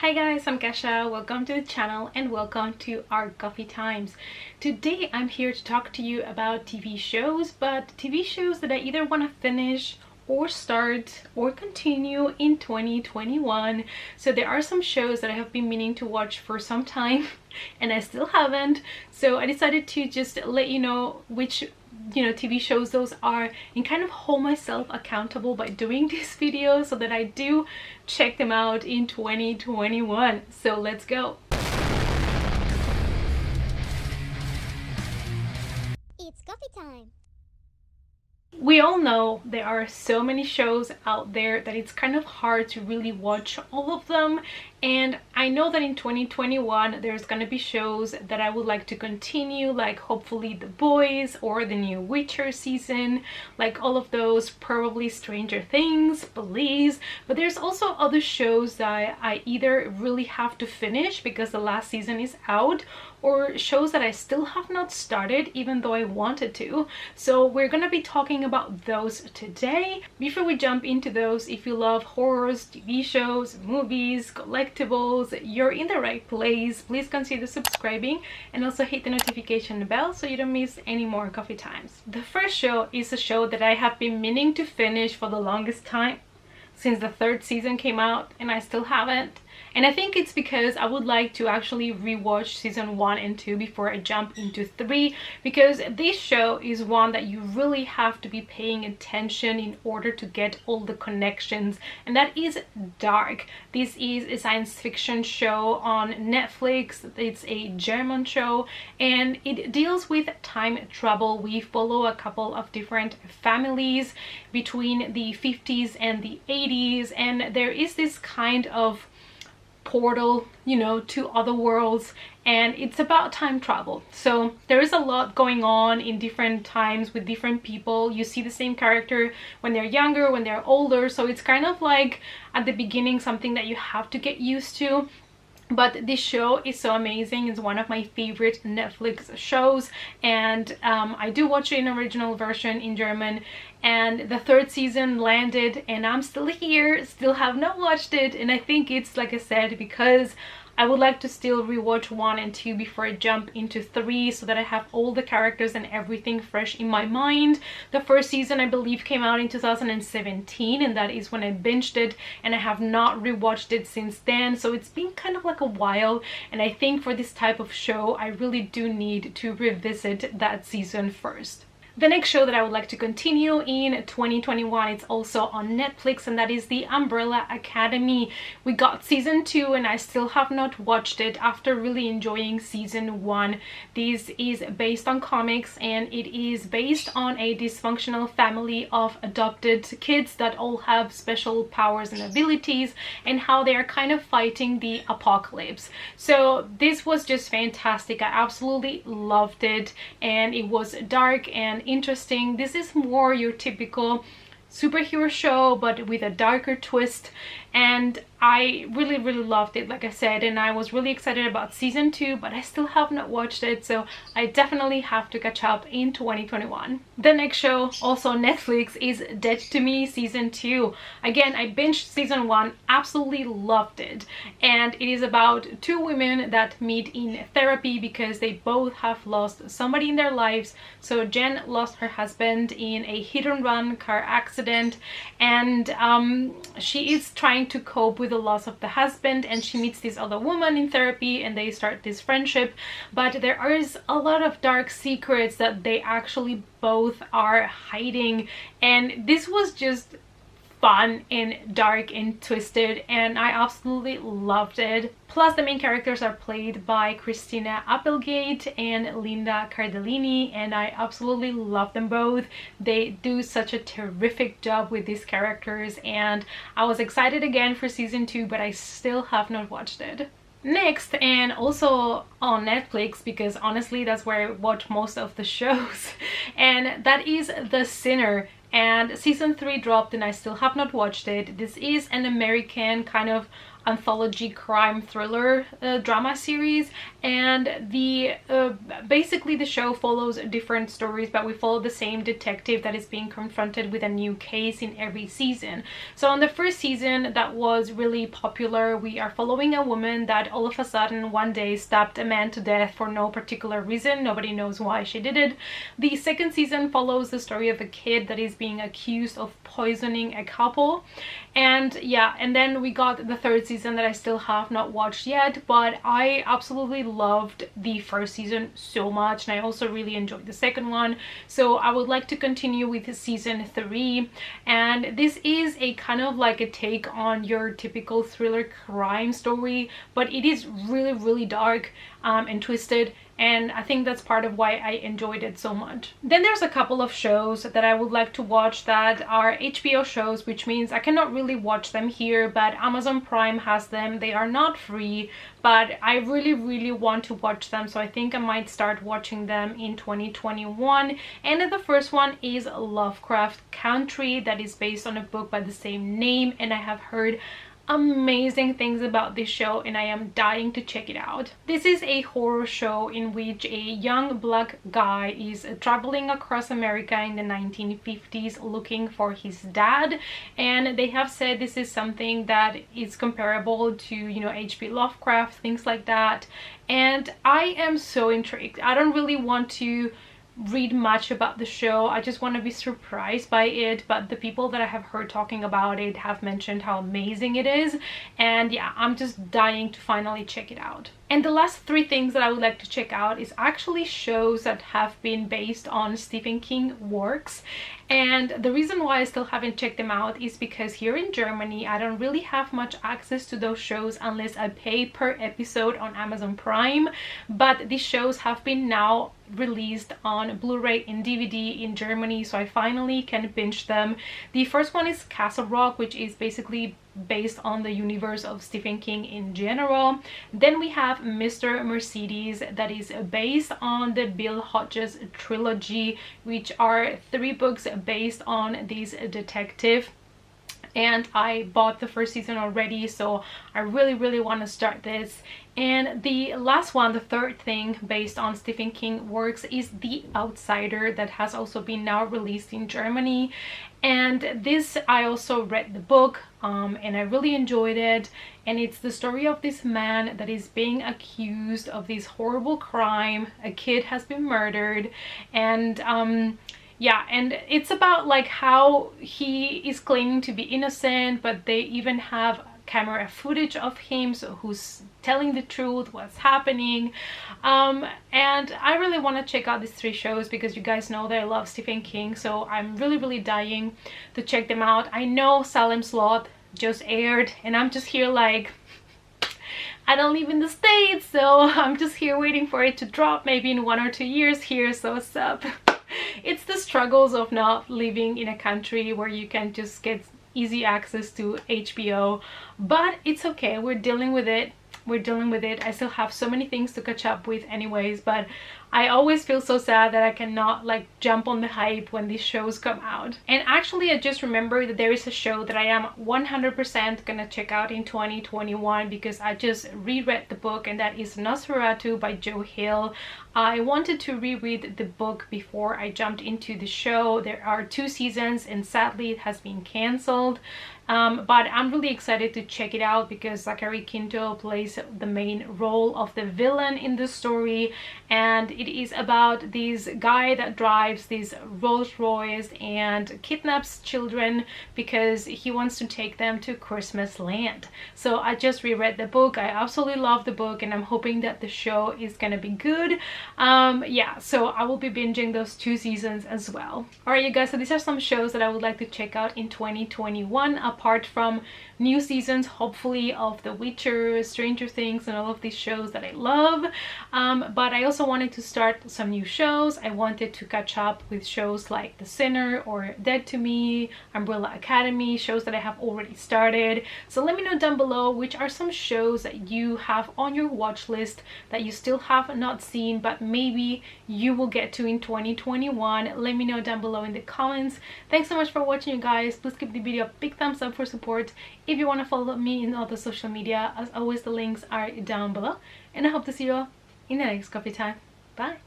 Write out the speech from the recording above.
Hi guys, I'm Kesha. Welcome to the channel and welcome to our coffee times. Today I'm here to talk to you about TV shows, but TV shows that I either want to finish or start or continue in 2021. So there are some shows that I have been meaning to watch for some time and I still haven't. So I decided to just let you know which TV shows those are and kind of hold myself accountable by doing this video so that I do check them out in 2021. So let's go. It's coffee time. We all know there are so many shows out there that it's kind of hard to really watch all of them, and I know that in 2021 there's gonna be shows that I would like to continue, like hopefully The Boys or the new Witcher season, like all of those, probably Stranger Things, Belize. But there's also other shows that I either really have to finish because the last season is out, or shows that I still have not started even though I wanted to. So we're gonna be talking about those today. Before we jump into those, if you love horrors, TV shows, movies, collectibles, you're in the right place. Please consider subscribing and also hit the notification bell so you don't miss any more coffee times. The first show is a show that I have been meaning to finish for the longest time, since the third season came out, and I still haven't. And I think it's because I would like to actually rewatch season 1 and 2 before I jump into 3, because this show is one that you really have to be paying attention in order to get all the connections, and that is Dark. This is a science fiction show on Netflix. It's a German show and it deals with time travel. We follow a couple of different families between the 50s and the 80s, and there is this kind of portal, to other worlds, and it's about time travel. So there is a lot going on in different times with different people. You see the same character when they're younger, when they're older, so it's kind of like at the beginning something that you have to get used to. But this show is so amazing. It's one of my favorite Netflix shows, and I do watch it in original version in German, and the third season landed and I'm still here, still have not watched it. And I think it's, like I said, because I would like to still rewatch 1 and 2 before I jump into 3, so that I have all the characters and everything fresh in my mind. The first season, I believe, came out in 2017, and that is when I binged it, and I have not rewatched it since then. So it's been kind of like a while, and I think for this type of show I really do need to revisit that season first. The next show that I would like to continue in 2021, it's also on Netflix, and that is The Umbrella Academy. We got season 2 and I still have not watched it after really enjoying season 1. This is based on comics, and it is based on a dysfunctional family of adopted kids that all have special powers and abilities, and how they are kind of fighting the apocalypse. So this was just fantastic. I absolutely loved it, and it was dark and interesting. This is more your typical superhero show but with a darker twist, and I really loved it, like I said, and I was really excited about season 2, but I still have not watched it, so I definitely have to catch up in 2021. The next show, also Netflix, is Dead to Me season 2. Again, I binged season 1, absolutely loved it, and it is about two women that meet in therapy because they both have lost somebody in their lives. So Jen lost her husband in a hit-and-run car accident, and she is trying to cope with the loss of the husband, and she meets this other woman in therapy and they start this friendship. But there is a lot of dark secrets that they actually both are hiding, and this was just fun and dark and twisted, and I absolutely loved it. Plus the main characters are played by Christina Applegate and Linda Cardellini, and I absolutely love them both. They do such a terrific job with these characters, and I was excited again for season 2, but I still have not watched it. Next, and also on Netflix, because honestly that's where I watch most of the shows, and that is The Sinner. And season 3 dropped and I still have not watched it. This is an American kind of anthology crime thriller drama series. And the basically the show follows different stories, but we follow the same detective that is being confronted with a new case in every season. So on the first season that was really popular, we are following a woman that all of a sudden one day stabbed a man to death for no particular reason. Nobody knows why she did it. The second season follows the story of a kid that is being accused of poisoning a couple. And yeah, and then we got the third season that I still have not watched yet, but I absolutely loved the first season so much, and I also really enjoyed the second one. So I would like to continue with season 3, and this is a kind of like a take on your typical thriller crime story, but it is really dark and twisted, and I think that's part of why I enjoyed it so much. Then there's a couple of shows that I would like to watch that are HBO shows, which means I cannot really watch them here, but Amazon Prime has them. They are not free, but I really want to watch them, so I think I might start watching them in 2021. And the first one is Lovecraft Country, that is based on a book by the same name, and I have heard amazing things about this show and I am dying to check it out. This is a horror show in which a young black guy is traveling across America in the 1950s looking for his dad, and they have said this is something that is comparable to, you know, H.P. Lovecraft, things like that, and I am so intrigued. I don't really want to read much about the show. I just want to be surprised by it, but the people that I have heard talking about it have mentioned how amazing it is, and yeah, I'm just dying to finally check it out. And the last 3 things that I would like to check out is actually shows that have been based on Stephen King works. And the reason why I still haven't checked them out is because here in Germany I don't really have much access to those shows unless I pay per episode on Amazon Prime, but these shows have been now released on Blu-ray and DVD in Germany, so I finally can binge them. The first one is Castle Rock, which is basically based on the universe of Stephen King in general. Then we have Mr. Mercedes, that is based on the Bill Hodges trilogy, which are 3 books based on this detective, and I bought the first season already, so I really want to start this. And the last one, the third thing based on Stephen King works, is The Outsider, that has also been now released in Germany. And this, I also read the book and I really enjoyed it, and it's the story of this man that is being accused of this horrible crime. A kid has been murdered, and yeah, and it's about like how he is claiming to be innocent, but they even have camera footage of him, so who's telling the truth, what's happening. And I really want to check out these 3 shows because you guys know that I love Stephen King, so I'm really dying to check them out. I know Salem's Lot just aired, and I'm just here like, I don't live in the States, so I'm just here waiting for it to drop maybe in 1 or 2 years here, so what's up? It's the struggles of not living in a country where you can just get easy access to HBO, but it's okay, we're dealing with it. I still have so many things to catch up with anyways, but I always feel so sad that I cannot like jump on the hype when these shows come out. And actually I just remembered that there is a show that I am 100% gonna check out in 2021 because I just reread the book, and that is Nosferatu by Joe Hill. I wanted to reread the book before I jumped into the show. There are 2 seasons and sadly it has been cancelled. But I'm really excited to check it out because Zachary Quinto plays the main role of the villain in the story, and it is about this guy that drives this Rolls Royce and kidnaps children because he wants to take them to Christmas land. So I just reread the book. I absolutely love the book, and I'm hoping that the show is gonna be good. Yeah, so I will be binging those 2 seasons as well. Alright you guys, so these are some shows that I would like to check out in 2021 apart from new seasons hopefully of The Witcher, Stranger Things, and all of these shows that I love. But I also wanted to start some new shows. I wanted to catch up with shows like The Sinner or Dead to Me, Umbrella Academy, shows that I have already started. So let me know down below which are some shows that you have on your watch list that you still have not seen but maybe you will get to in 2021. Let me know down below in the comments. Thanks so much for watching, you guys. Please give the video a big thumbs up for support. If you want to follow me in other social media, as always the links are down below, and I hope to see you all in the next coffee time. Bye.